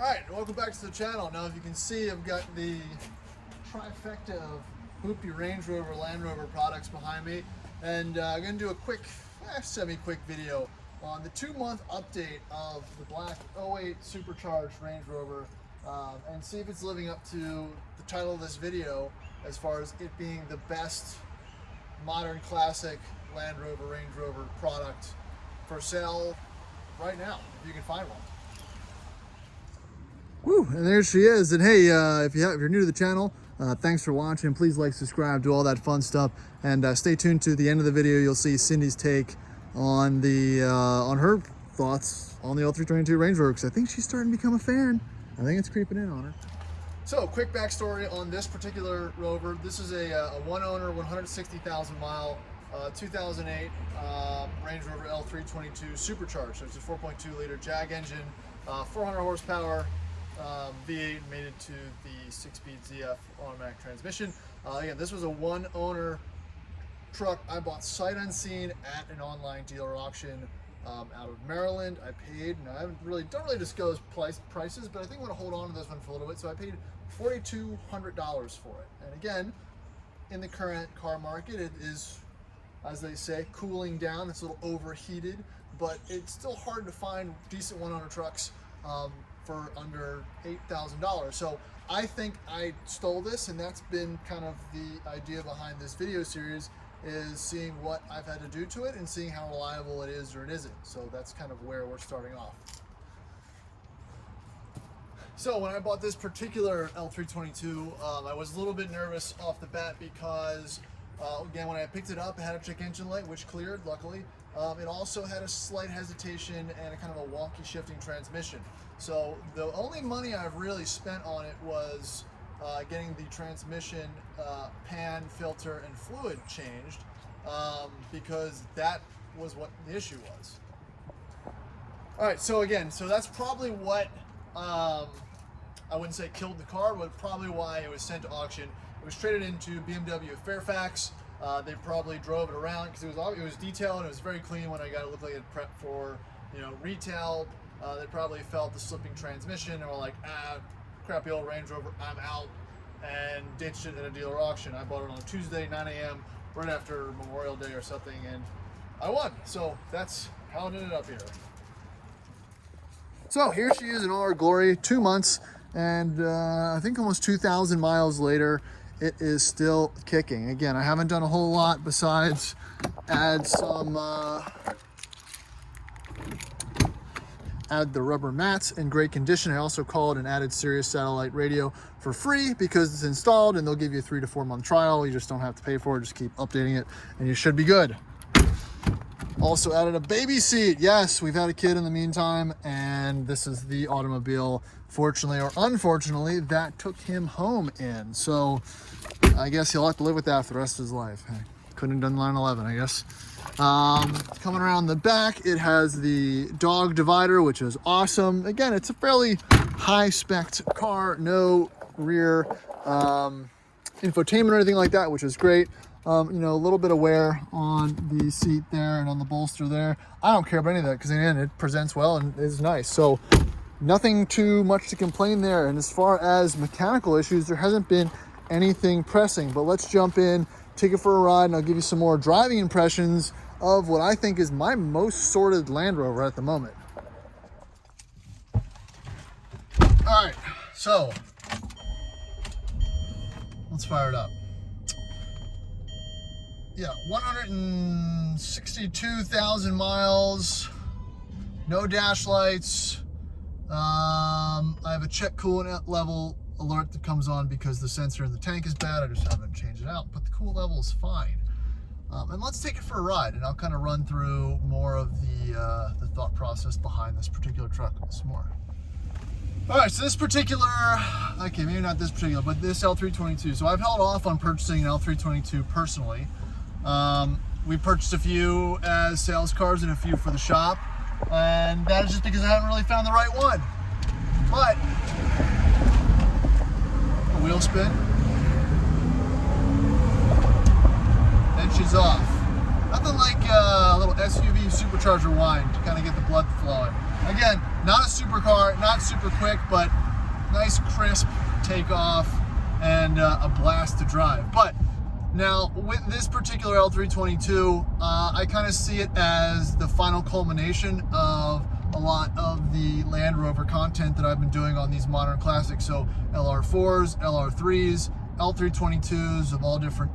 Alright, welcome back to the channel. Now, if you can see, I've got the trifecta of Hoopty Range Rover, Land Rover products behind me, and I'm going to do a quick, semi-quick video on the 2-month update of the black 08 Supercharged Range Rover, and see if it's living up to the title of this video as far as it being the best modern classic Land Rover, Range Rover product for sale right now, if you can find one. Woo, and there she is. And hey, if you're new to the channel, thanks for watching. Please like, subscribe, do all that fun stuff, and stay tuned to the end of the video. You'll see Cindy's take on the on her thoughts on the L322 Range Rover, because I think she's starting to become a fan. I think it's creeping in on her. So, quick backstory on this particular Rover. This is a one-owner, 160,000 mile 2008 Range Rover L322 Supercharged. So it's a 4.2 liter Jag engine, 400 horsepower. V8 made it to the 6-speed ZF automatic transmission. Again, this was a one-owner truck I bought sight unseen at an online dealer auction out of Maryland. I paid, and I don't really disclose prices, but I think I'm going to hold on to this one for a little bit. So I paid $4,200 for it. And again, in the current car market, it is, as they say, cooling down. It's a little overheated, but it's still hard to find decent one-owner trucks for under $8,000. So I think I stole this, and that's been kind of the idea behind this video series, is seeing what I've had to do to it and seeing how reliable it is or it isn't. So that's kind of where we're starting off. So when I bought this particular L322, I was a little bit nervous off the bat because again, when I picked it up, it had a check engine light, which cleared, luckily. It also had a slight hesitation and a kind of a wonky shifting transmission. So the only money I've really spent on it was getting the transmission pan, filter, and fluid changed, because that was what the issue was. All right, so again, that's probably what, I wouldn't say killed the car, but probably why it was sent to auction. It was traded into BMW Fairfax. They probably drove it around because it was detailed and it was very clean. When I got it, looked like it prepped for, retail. They probably felt the slipping transmission and were like, crappy old Range Rover, I'm out, and ditched it at a dealer auction. I bought it on a Tuesday, 9 a.m., right after Memorial Day or something, and I won. So that's how it ended up here. So here she is in all her glory, 2 months, and I think almost 2,000 miles later, it is still kicking. Again, I haven't done a whole lot besides add the rubber mats in great condition. I also called and added Sirius satellite radio for free because it's installed, and they'll give you a 3 to 4 month trial. You just don't have to pay for it. Just keep updating it and you should be good. Also added a baby seat. Yes, we've had a kid in the meantime, and this is the automobile, fortunately or unfortunately, that took him home in. So I guess he'll have to live with that for the rest of his life. Hey, couldn't have done 9/11, I guess. Coming around the back, it has the dog divider, which is awesome. Again, it's a fairly high-spec car, no rear infotainment or anything like that, which is great. A little bit of wear on the seat there and on the bolster there. I don't care about any of that because in the end it presents well and is nice. So nothing too much to complain there. And as far as mechanical issues, there hasn't been anything pressing. But let's jump in, take it for a ride, and I'll give you some more driving impressions of what I think is my most sorted Land Rover at the moment. All right, so let's fire it up. Yeah, 162,000 miles, no dash lights. I have a check coolant level alert that comes on because the sensor in the tank is bad. I just haven't changed it out, but the cool level is fine. And let's take it for a ride, and I'll kind of run through more of the thought process behind this particular truck some more. All right, so this particular, okay, maybe not this particular, but this L322. So I've held off on purchasing an L322 personally. We purchased a few as sales cars and a few for the shop, and that is just because I haven't really found the right one. But a wheel spin, and she's off. Nothing like a little SUV supercharger whine to kind of get the blood flowing. Again, not a supercar, not super quick, but nice crisp takeoff and a blast to drive. But now with this particular L322, I kind of see it as the final culmination of a lot of the Land Rover content that I've been doing on these modern classics. So LR4s, LR3s, L322s of all different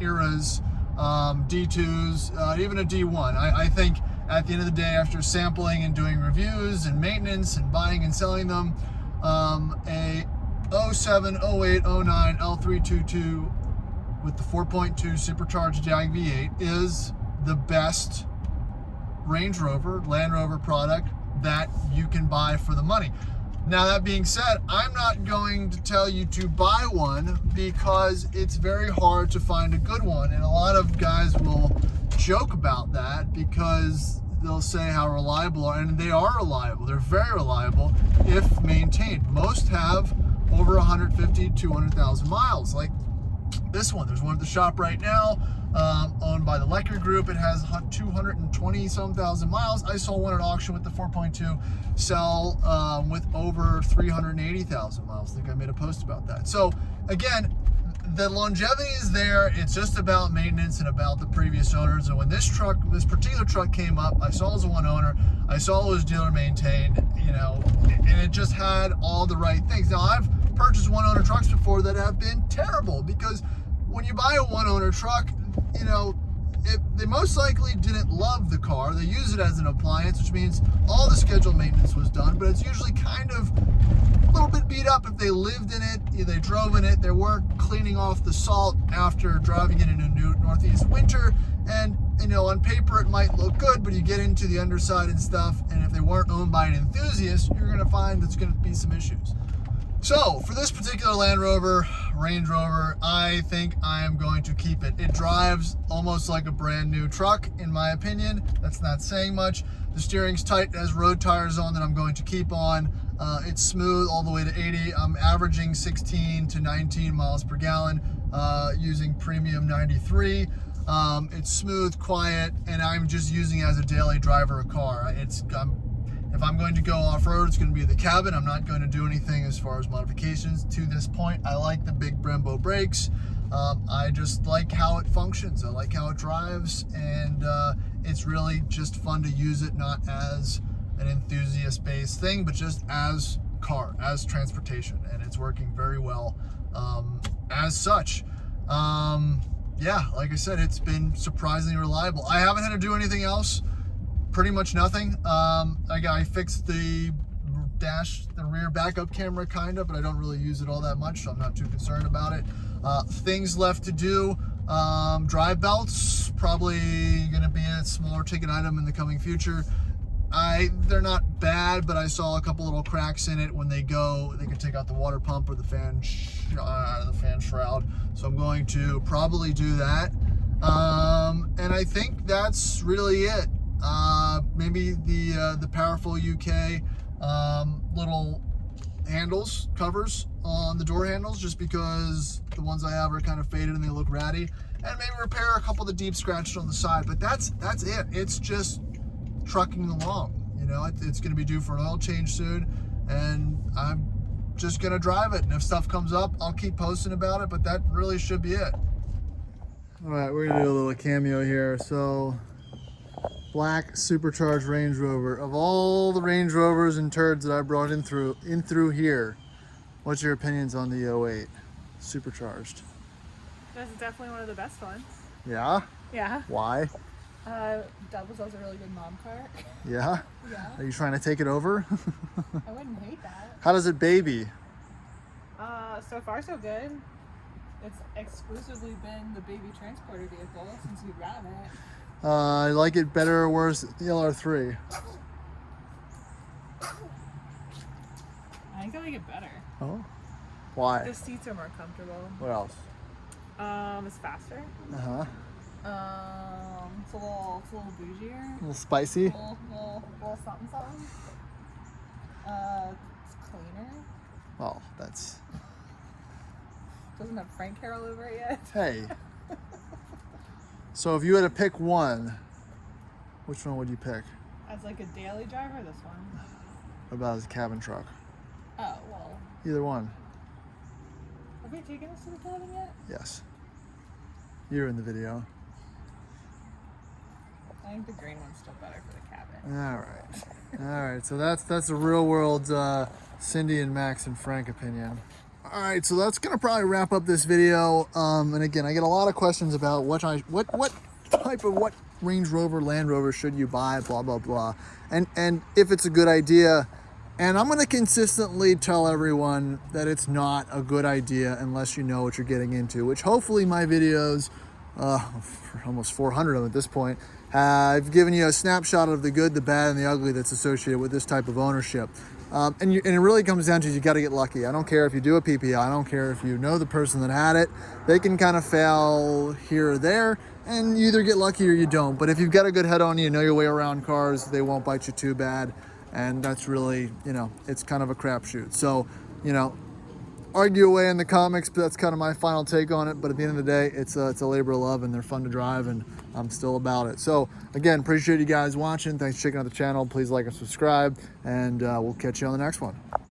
eras, D2s, even a D1. I think at the end of the day, after sampling and doing reviews and maintenance and buying and selling them, a 07, 08, 09 L322 with the 4.2 supercharged Jag V8 is the best Range Rover, Land Rover product that you can buy for the money. Now, that being said, I'm not going to tell you to buy one because it's very hard to find a good one. And a lot of guys will joke about that because they'll say how reliable, and they are reliable. They're very reliable if maintained. Most have over 150, 200,000 miles. Like this one, there's one at the shop right now, owned by the Lecker Group. It has 220 some thousand miles. I saw one at auction with the 4.2 sell with over 380,000 miles. I think I made a post about that. So again, the longevity is there. It's just about maintenance and about the previous owners. And when this particular truck came up, I saw it was a one owner. I saw it was dealer maintained, you know, and it just had all the right things. Now, I've purchased one owner trucks before that have been terrible, because when you buy a one owner truck, you know, they most likely didn't love the car. They use it as an appliance, which means all the scheduled maintenance was done, but it's usually kind of a little bit beat up if they lived in it, they drove in it, they weren't cleaning off the salt after driving it in a northeast winter, and you know, on paper it might look good, but you get into the underside and stuff, and if they weren't owned by an enthusiast, you're going to find there's going to be some issues. So for this particular Land Rover, Range Rover, I think I am going to keep it. It drives almost like a brand new truck, in my opinion. That's not saying much. The steering's tight, it has road tires on that I'm going to keep on. It's smooth all the way to 80. I'm averaging 16 to 19 miles per gallon using Premium 93. It's smooth, quiet, and I'm just using it as a daily driver a car. If I'm going to go off-road, it's going to be the cabin. I'm not going to do anything as far as modifications to this point. I like the big Brembo brakes. I just like how it functions. I like how it drives, and it's really just fun to use it, not as an enthusiast-based thing, but just as car, as transportation, and it's working very well as such. Yeah, like I said, it's been surprisingly reliable. I haven't had to do anything else. Pretty much nothing. I fixed the rear backup camera kind of, but I don't really use it all that much, so I'm not too concerned about it. Things left to do, drive belts, probably gonna be a smaller ticket item in the coming future. They're not bad, but I saw a couple little cracks in it. When they could take out the water pump or the fan shroud, so I'm going to probably do that. And I think that's really it. Maybe the powerful UK little handles, covers on the door handles, just because the ones I have are kind of faded and they look ratty, and maybe repair a couple of the deep scratches on the side. But that's it. It's just trucking along, you know. It's going to be due for an oil change soon, and I'm just going to drive it, and if stuff comes up, I'll keep posting about it, but that really should be it. All right, we're going to do a little cameo here. So black supercharged Range Rover. Of all the Range Rovers and turds that I brought in through here, what's your opinions on the 08 supercharged? That's definitely one of the best ones. Yeah? Yeah. Why? Doubles as a really good mom car. Yeah? Yeah. Are you trying to take it over? I wouldn't hate that. How does it baby? So far so good. It's exclusively been the baby transporter vehicle since we've gotten it. I like it better or worse than the LR3? I think I like it better. Oh? Why? The seats are more comfortable. What else? It's faster. Uh-huh. It's a little bougier. A little spicy? Little something. It's cleaner. Oh, that's... Doesn't have Frank Carroll over it yet. Hey. So if you had to pick one, which one would you pick? As like a daily driver, this one. about his cabin truck? Oh, well. Either one. Have we taken us to the cabin yet? Yes. You're in the video. I think the green one's still better for the cabin. All right. All right. So that's the real world Cindy and Max and Frank opinion. All right. So that's gonna probably wrap up this video. And again, I get a lot of questions about what type of what Range Rover, Land Rover should you buy, blah blah blah, and if it's a good idea. And I'm going to consistently tell everyone that it's not a good idea unless you know what you're getting into, which hopefully my videos, almost 400 of them at this point, have given you a snapshot of the good, the bad, and the ugly that's associated with this type of ownership. And it really comes down to you got to get lucky. I don't care if you do a PPI. I don't care if you know the person that had it. They can kind of fail here or there, and you either get lucky or you don't. But if you've got a good head on you know your way around cars, they won't bite you too bad. And that's really, it's kind of a crapshoot. So, argue away in the comics, but that's kind of my final take on it. But at the end of the day, it's a labor of love, and they're fun to drive, and I'm still about it. So again, appreciate you guys watching. Thanks for checking out the channel. Please like and subscribe, and we'll catch you on the next one.